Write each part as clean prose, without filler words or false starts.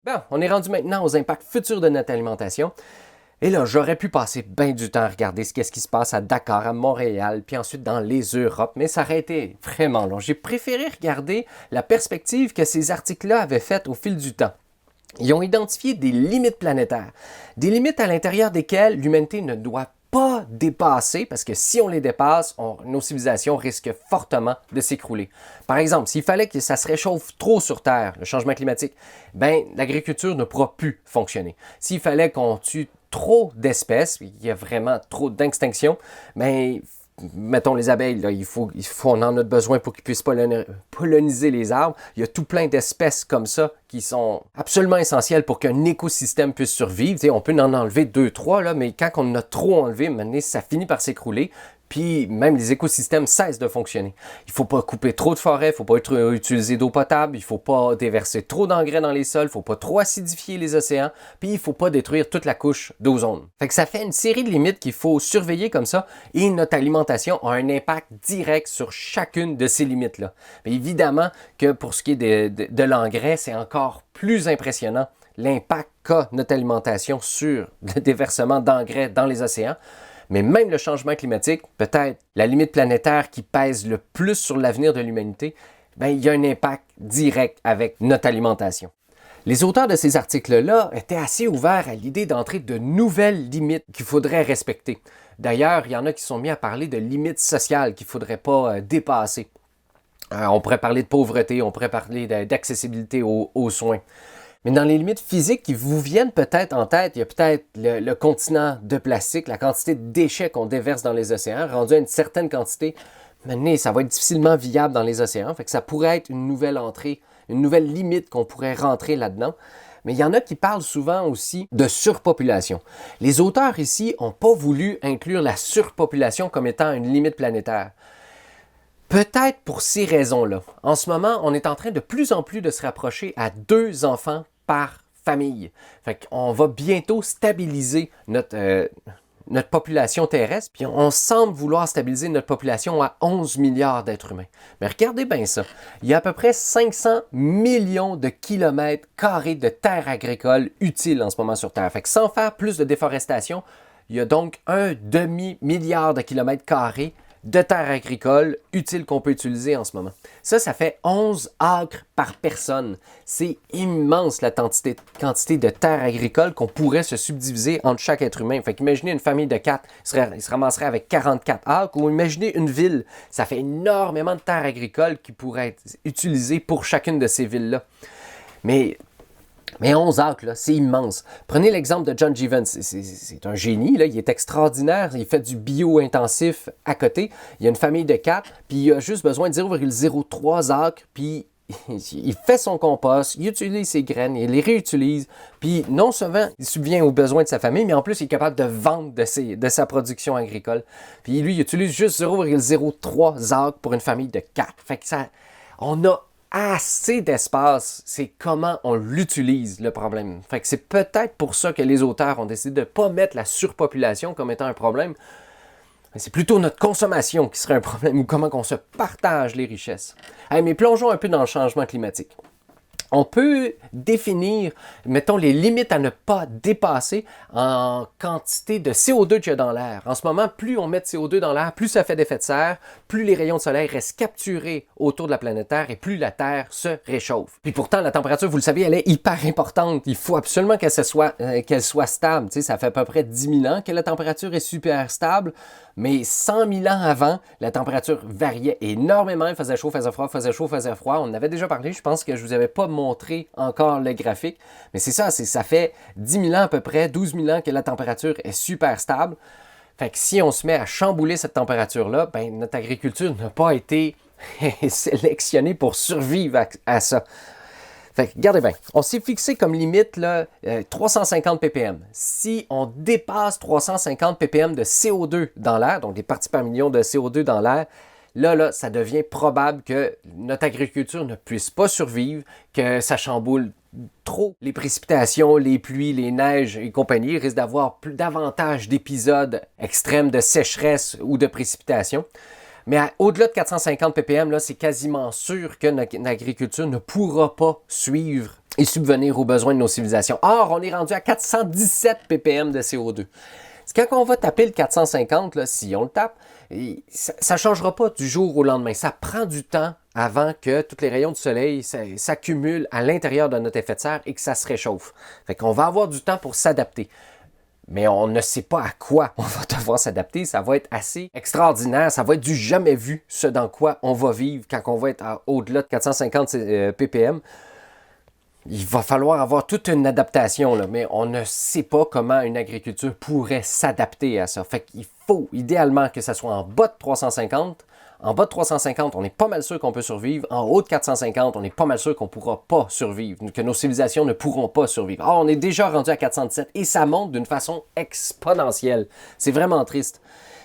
Bon, on est rendu maintenant aux impacts futurs de notre alimentation. Et là, j'aurais pu passer bien du temps à regarder qu'est-ce qui se passe à Dakar, à Montréal, puis ensuite dans les Europes, mais ça aurait été vraiment long. J'ai préféré regarder la perspective que ces articles-là avaient faite au fil du temps. Ils ont identifié des limites planétaires, des limites à l'intérieur desquelles l'humanité ne doit pas dépasser, parce que si on les dépasse, nos civilisations risquent fortement de s'écrouler. Par exemple, s'il fallait que ça se réchauffe trop sur Terre, le changement climatique, ben l'agriculture ne pourra plus fonctionner. S'il fallait qu'on tue trop d'espèces, il y a vraiment trop d'extinction, mais mettons les abeilles, là, on en a besoin pour qu'ils puissent polliniser les arbres. Il y a tout plein d'espèces comme ça qui sont absolument essentielles pour qu'un écosystème puisse survivre. T'sais, on peut en enlever 2, 3, là, mais quand on en a trop enlevé, maintenant, ça finit par s'écrouler. Puis même les écosystèmes cessent de fonctionner. Il ne faut pas couper trop de forêts, il ne faut pas utiliser d'eau potable, il ne faut pas déverser trop d'engrais dans les sols, il ne faut pas trop acidifier les océans, puis il ne faut pas détruire toute la couche d'ozone. Fait que ça fait une série de limites qu'il faut surveiller comme ça, et notre alimentation a un impact direct sur chacune de ces limites-là. Mais évidemment que pour ce qui est de l'engrais, c'est encore plus impressionnant l'impact qu'a notre alimentation sur le déversement d'engrais dans les océans. Mais même le changement climatique, peut-être la limite planétaire qui pèse le plus sur l'avenir de l'humanité, ben, il y a un impact direct avec notre alimentation. Les auteurs de ces articles-là étaient assez ouverts à l'idée d'entrer de nouvelles limites qu'il faudrait respecter. D'ailleurs, il y en a qui sont mis à parler de limites sociales qu'il ne faudrait pas dépasser. On pourrait parler de pauvreté, on pourrait parler d'accessibilité aux soins. Mais dans les limites physiques qui vous viennent peut-être en tête, il y a peut-être le continent de plastique, la quantité de déchets qu'on déverse dans les océans, rendu à une certaine quantité. Maintenant, ça va être difficilement viable dans les océans, fait que ça pourrait être une nouvelle entrée, une nouvelle limite qu'on pourrait rentrer là-dedans. Mais il y en a qui parlent souvent aussi de surpopulation. Les auteurs ici n'ont pas voulu inclure la surpopulation comme étant une limite planétaire. Peut-être pour ces raisons-là. En ce moment, on est en train de plus en plus de se rapprocher à 2 enfants par famille. Fait qu'on va bientôt stabiliser notre population terrestre, puis on semble vouloir stabiliser notre population à 11 milliards d'êtres humains. Mais regardez bien ça. Il y a à peu près 500 millions de kilomètres carrés de terres agricoles utiles en ce moment sur Terre. Fait que sans faire plus de déforestation, il y a donc un demi-milliard de kilomètres carrés de terres agricoles utiles qu'on peut utiliser en ce moment. Ça fait 11 acres par personne. C'est immense la quantité de terres agricoles qu'on pourrait se subdiviser entre chaque être humain. Fait qu'imaginez une famille de 4, ils se ramasseraient avec 44 acres, ou imaginez une ville, ça fait énormément de terres agricoles qui pourraient être utilisées pour chacune de ces villes-là. Mais 11 acres, là, c'est immense. Prenez l'exemple de John Jeavons. C'est un génie, là. Il est extraordinaire. Il fait du bio-intensif à côté. Il a une famille de 4, puis il a juste besoin de 0,03 acres, puis il fait son compost, il utilise ses graines, il les réutilise, puis non seulement il subvient aux besoins de sa famille, mais en plus il est capable de vendre de sa production agricole. Puis lui, il utilise juste 0,03 acres pour une famille de 4. Fait que on a assez d'espace, c'est comment on l'utilise le problème. Fait que c'est peut-être pour ça que les auteurs ont décidé de ne pas mettre la surpopulation comme étant un problème. C'est plutôt notre consommation qui serait un problème ou comment on se partage les richesses. Mais plongeons un peu dans le changement climatique. On peut définir, mettons, les limites à ne pas dépasser en quantité de CO2 qu'il y a dans l'air. En ce moment, plus on met de CO2 dans l'air, plus ça fait d'effet de serre, plus les rayons de soleil restent capturés autour de la planète Terre et plus la Terre se réchauffe. Puis pourtant, la température, vous le savez, elle est hyper importante. Il faut absolument qu'elle soit stable. Tu sais, ça fait à peu près 10 000 ans que la température est super stable, mais 100 000 ans avant, la température variait énormément. Il faisait chaud, faisait froid, faisait chaud, faisait froid. On en avait déjà parlé, je pense que je ne vous avais pas montré encore le graphique. Mais c'est ça, ça fait 10 000 ans à peu près, 12 000 ans que la température est super stable. Fait que si on se met à chambouler cette température-là, ben, notre agriculture n'a pas été sélectionnée pour survivre à ça. Fait que, regardez bien, on s'est fixé comme limite là, 350 ppm. Si on dépasse 350 ppm de CO2 dans l'air, donc des parties par million de CO2 dans l'air, là, ça devient probable que notre agriculture ne puisse pas survivre, que ça chamboule trop les précipitations, les pluies, les neiges et compagnie. Il risque d'avoir davantage d'épisodes extrêmes de sécheresse ou de précipitation. Mais au-delà de 450 ppm, là, c'est quasiment sûr que notre agriculture ne pourra pas suivre et subvenir aux besoins de nos civilisations. Or, on est rendu à 417 ppm de CO2. Quand on va taper le 450, là, si on le tape, ça ne changera pas du jour au lendemain. Ça prend du temps avant que tous les rayons du soleil s'accumulent à l'intérieur de notre effet de serre et que ça se réchauffe. Fait qu'on va avoir du temps pour s'adapter. Mais on ne sait pas à quoi on va devoir s'adapter. Ça va être assez extraordinaire. Ça va être du jamais vu, ce dans quoi on va vivre quand on va être au-delà de 450 ppm. Il va falloir avoir toute une adaptation, là, mais on ne sait pas comment une agriculture pourrait s'adapter à ça. Fait qu'il faut idéalement que ça soit en bas de 350. En bas de 350, on est pas mal sûr qu'on peut survivre. En haut de 450, on est pas mal sûr qu'on ne pourra pas survivre, que nos civilisations ne pourront pas survivre. Or, on est déjà rendu à 417 et ça monte d'une façon exponentielle. C'est vraiment triste.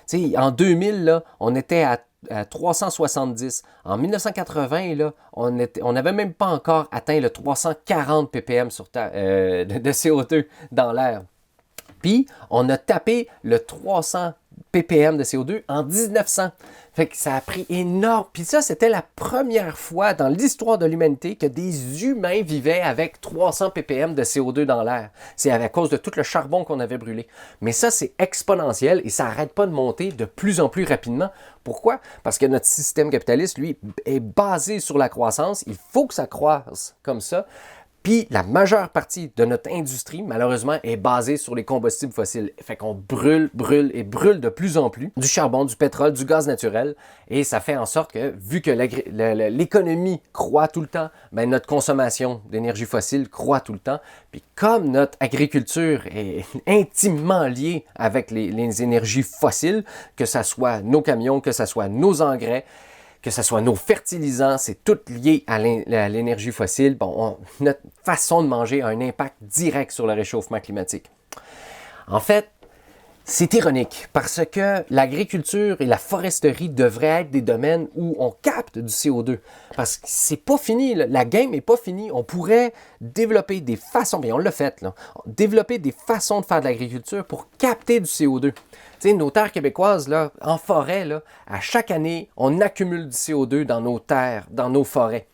T'sais, en 2000, là, on était à 370. En 1980, là, on n'avait même pas encore atteint le 340 ppm de CO2 dans l'air. Puis, on a tapé le 300 ppm de CO2 en 1900. Fait que ça a pris énorme. Puis ça, c'était la première fois dans l'histoire de l'humanité que des humains vivaient avec 300 ppm de CO2 dans l'air. C'est à cause de tout le charbon qu'on avait brûlé. Mais ça, c'est exponentiel et ça n'arrête pas de monter de plus en plus rapidement. Pourquoi? Parce que notre système capitaliste, lui, est basé sur la croissance. Il faut que ça croisse comme ça. Puis la majeure partie de notre industrie, malheureusement, est basée sur les combustibles fossiles. Fait qu'on brûle de plus en plus du charbon, du pétrole, du gaz naturel. Et ça fait en sorte que, vu que l'économie croît tout le temps, ben notre consommation d'énergie fossile croît tout le temps. Puis comme notre agriculture est intimement liée avec les énergies fossiles, que ce soit nos camions, que ce soit nos engrais, que ce soit nos fertilisants, c'est tout lié à l'énergie fossile. Bon, notre façon de manger a un impact direct sur le réchauffement climatique. En fait, c'est ironique parce que l'agriculture et la foresterie devraient être des domaines où on capte du CO2. Parce que c'est pas fini, la game n'est pas finie. On pourrait développer des façons, bien on l'a fait, là, développer des façons de faire de l'agriculture pour capter du CO2. Tu sais, nos terres québécoises, là, en forêt, là, à chaque année, on accumule du CO2 dans nos terres, dans nos forêts.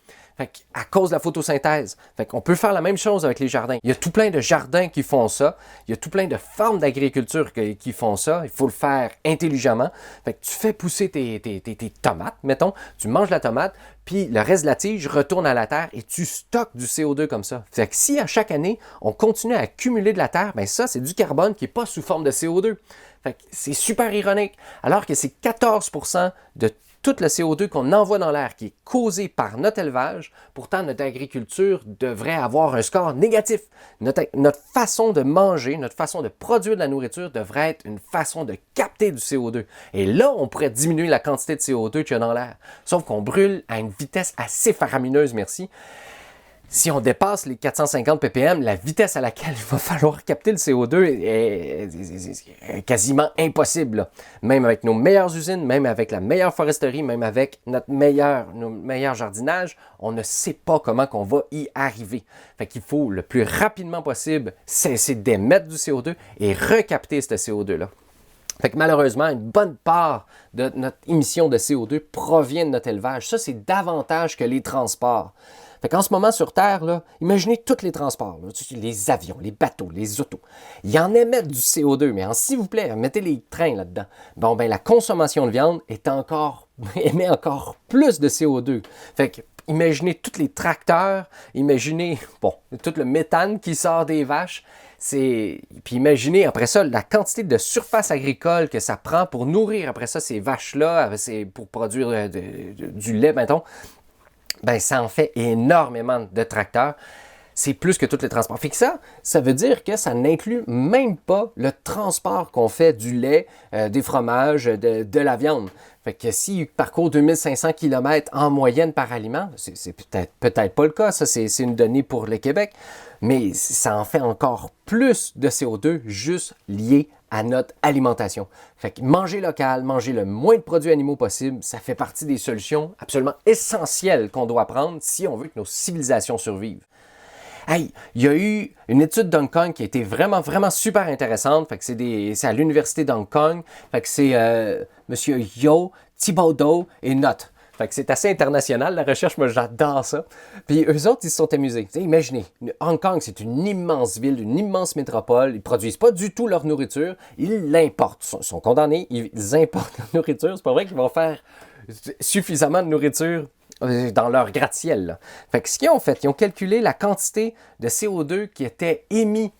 À cause de la photosynthèse. On peut faire la même chose avec les jardins. Il y a tout plein de jardins qui font ça. Il y a tout plein de formes d'agriculture qui font ça. Il faut le faire intelligemment. Tu fais pousser tes tomates, mettons. Tu manges la tomate, puis le reste de la tige retourne à la terre et tu stockes du CO2 comme ça. Si à chaque année, on continue à accumuler de la terre, bien ça, c'est du carbone qui n'est pas sous forme de CO2. C'est super ironique. Alors que c'est 14% de tout le CO2 qu'on envoie dans l'air qui est causé par notre élevage, pourtant notre agriculture devrait avoir un score négatif. Notre façon de manger, notre façon de produire de la nourriture devrait être une façon de capter du CO2. Et là, on pourrait diminuer la quantité de CO2 qu'il y a dans l'air. Sauf qu'on brûle à une vitesse assez faramineuse, merci. Si on dépasse les 450 ppm, la vitesse à laquelle il va falloir capter le CO2 est quasiment impossible. Là. Même avec nos meilleures usines, même avec la meilleure foresterie, même avec nos meilleurs jardinages, on ne sait pas comment qu'on va y arriver. Fait qu'il faut le plus rapidement possible cesser d'émettre du CO2 et recapter ce CO2-là. Fait que malheureusement, une bonne part de notre émission de CO2 provient de notre élevage. Ça, c'est davantage que les transports. Fait qu'en ce moment, sur Terre, là, imaginez tous les transports, là, les avions, les bateaux, les autos. Ils en émettent du CO2, mais s'il vous plaît, mettez les trains là-dedans. Bon, ben la consommation de viande émet encore plus de CO2. Fait que imaginez tous les tracteurs, imaginez, tout le méthane qui sort des vaches. Puis imaginez après ça la quantité de surface agricole que ça prend pour nourrir après ça ces vaches-là, pour produire du lait, mettons. Ben, ça en fait énormément de tracteurs. C'est plus que tous les transports. Fait que ça veut dire que ça n'inclut même pas le transport qu'on fait du lait, des fromages, de la viande. Fait que s'il parcourt 2500 km en moyenne par aliment, c'est peut-être pas le cas, ça c'est une donnée pour le Québec, mais ça en fait encore plus de CO2 juste lié à notre alimentation. Fait que manger local, manger le moins de produits animaux possible, ça fait partie des solutions absolument essentielles qu'on doit prendre si on veut que nos civilisations survivent. Hey, il y a eu une étude d'Hong Kong qui a été vraiment, vraiment super intéressante. Fait que c'est à l'université d'Hong Kong. Fait que c'est M. Yo, Thibaudot et Not. Fait que c'est assez international, la recherche, moi j'adore ça. Puis eux autres, ils se sont amusés. T'sais, imaginez, Hong Kong, c'est une immense ville, une immense métropole. Ils produisent pas du tout leur nourriture, ils l'importent. Ils sont condamnés, ils importent leur nourriture. C'est pas vrai qu'ils vont faire suffisamment de nourriture dans leur gratte-ciel, là. Fait que ce qu'ils ont fait, ils ont calculé la quantité de CO2 qui était émis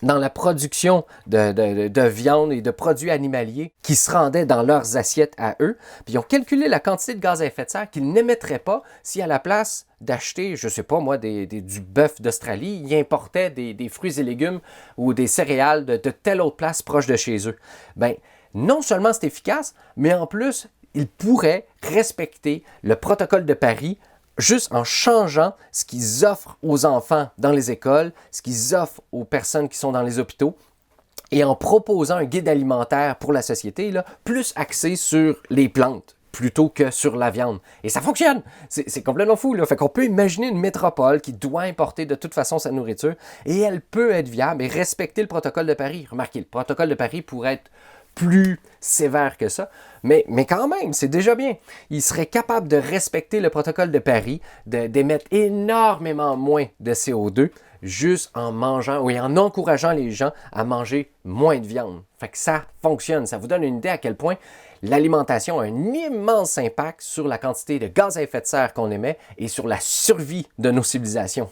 dans la production de viande et de produits animaliers qui se rendaient dans leurs assiettes à eux. Puis ils ont calculé la quantité de gaz à effet de serre qu'ils n'émettraient pas si à la place d'acheter, je sais pas moi, du bœuf d'Australie, ils importaient des fruits et légumes ou des céréales de telle autre place proche de chez eux. Ben, non seulement c'est efficace, mais en plus, ils pourraient respecter le protocole de Paris juste en changeant ce qu'ils offrent aux enfants dans les écoles, ce qu'ils offrent aux personnes qui sont dans les hôpitaux, et en proposant un guide alimentaire pour la société, là, plus axé sur les plantes plutôt que sur la viande. Et ça fonctionne! C'est complètement fou, là. Fait qu'on peut imaginer une métropole qui doit importer de toute façon sa nourriture, et elle peut être viable et respecter le protocole de Paris. Remarquez, le protocole de Paris pourrait être plus sévère que ça, mais quand même, c'est déjà bien. Ils seraient capables de respecter le protocole de Paris, d'émettre énormément moins de CO2 juste en mangeant et en encourageant les gens à manger moins de viande. Fait que ça fonctionne. Ça vous donne une idée à quel point l'alimentation a un immense impact sur la quantité de gaz à effet de serre qu'on émet et sur la survie de nos civilisations.